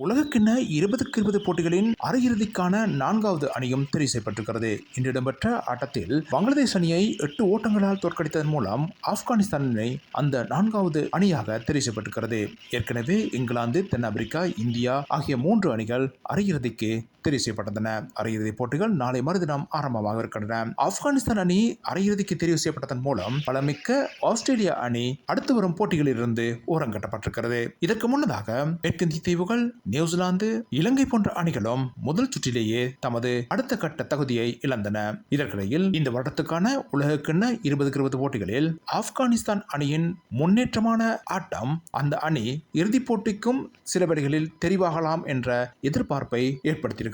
உலகக்கிண்ண 2020 போட்டிகளின் அரையிறுதிக்கான 4வது அணியும் தெரிவு செய்யப்பட்டிருக்கிறது. இன்று இடம்பெற்ற ஆட்டத்தில் பங்களாதேஷ் அணியை 8 ஓட்டங்களால் தோற்கடித்ததன் மூலம் ஆப்கானிஸ்தான் அணி அந்த 4வது அணியாக தெரிவு செய்யப்பட்டிருக்கிறது. ஏற்கனவே இங்கிலாந்து, தென்னாப்பிரிக்கா, இந்தியா ஆகிய 3 அணிகள் அரையிறுதிக்கு தெரிவு செய்யப்பட்டன. அரையிறுதி போட்டிகள் நாளை மறுதினம் ஆரம்பமாக இருக்கின்றன. ஆப்கானிஸ்தான் அணி அரையிறுதிக்கு தெரிவு செய்யப்பட்டதன் மூலம் பலமிக்க ஆஸ்திரேலியா அணி அடுத்து வரும் போட்டிகளில் இருந்து ஓரங்கட்டப்பட்டிருக்கிறது. இதற்கு முன்னதாக மேற்கிந்திய தீவுகள், நியூசிலாந்து, இலங்கை போன்ற அணிகளும் முதல் சுற்றிலேயே தமது அடுத்த கட்ட தகுதியை இழந்தன. இதற்கிடையில் இந்த வருடத்துக்கான உலகக்கிண்ண 2020 போட்டிகளில் ஆப்கானிஸ்தான் அணியின் முன்னேற்றமான ஆட்டம் அந்த அணி இறுதிப் போட்டிக்கும் சில வேளைகளில் தெரிவாகலாம் என்ற எதிர்பார்ப்பை ஏற்படுத்தியிருக்கிறது.